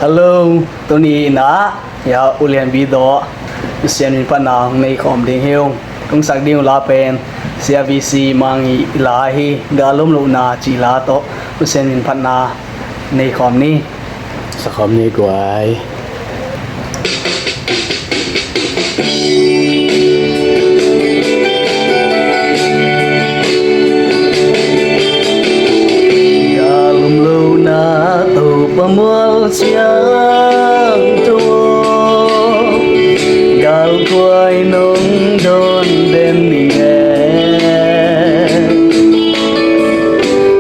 Hello, Tony na ya ulian bido sian min panang nei khom ding heung tung sak ding la pen CVC mangi ilahi galum lu na chi la to sian min panna nei khom ni sa khom ni guai galum lu na to pamual siang to gal kuai nong don den ni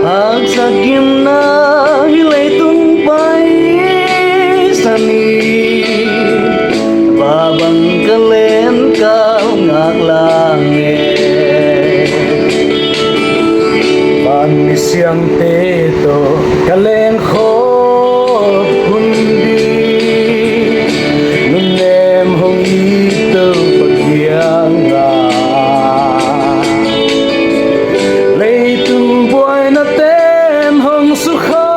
hak sakim na hilai tung pai sani babang kalen kau ngak lange ban siang te to kalen khop hundi nun nem hong ito pagyanga lay tu boy na tem hong sukha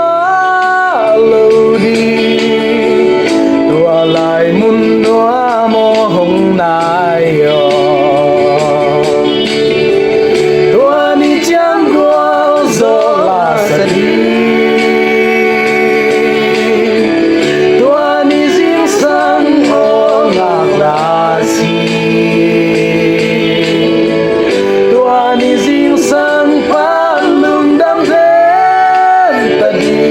lodi tualai mun noa mo hong nayo tuani chang gual zola sadi tuani zing sang ong aklasi tuani zing sang palung dam den tadi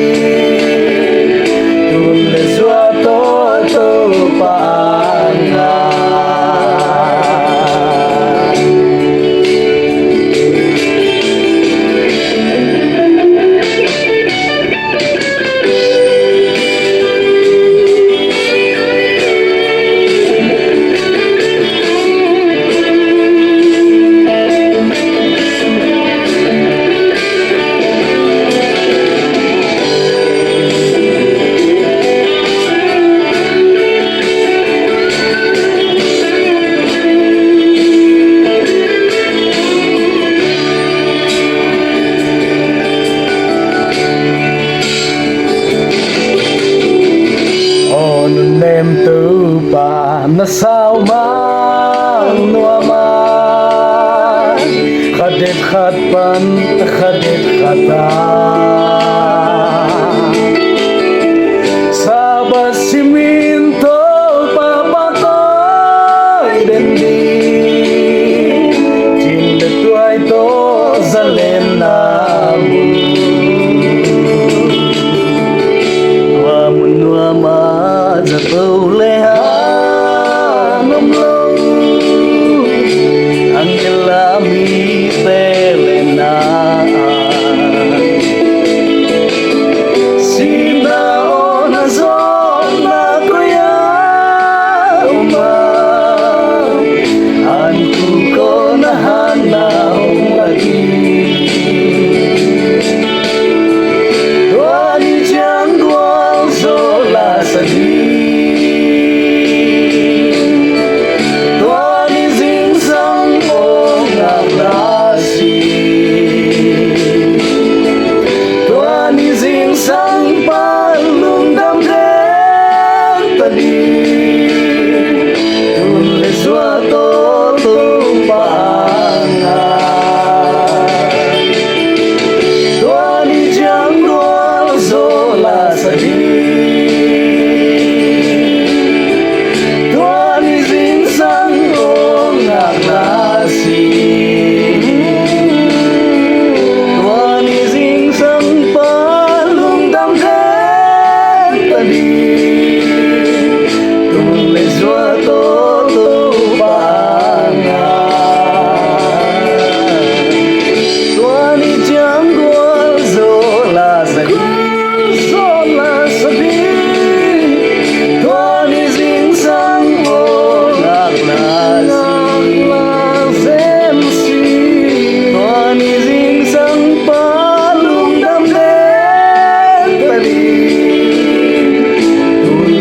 tun le suato to paanga nun nem tu pa na sao mang nua ma khadet khat pan khadet khata sabas simin to pa pa to den di chin le tuai to zalen na nua ma za tâu le ha nom lâu angela mi pelena sina ona zona koya uma anku kona hana lagi tuani jang dual zola sadi tuani zing sang ong aklasi tuani zing sang palung dam den tadi tun le suato to paanga tuani jang dual zola sadi tuani zing sang ong aklasi tuani zing sang palung dam den tadi tun le suato to paanga tuani jang dual zola sadi zola sadi tuani zing sang ong aklasi tuani zing sang palung dam den tadi tun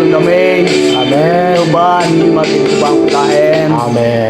dalong kami. Amen. Tuban ni mating kubang putahen. Amen.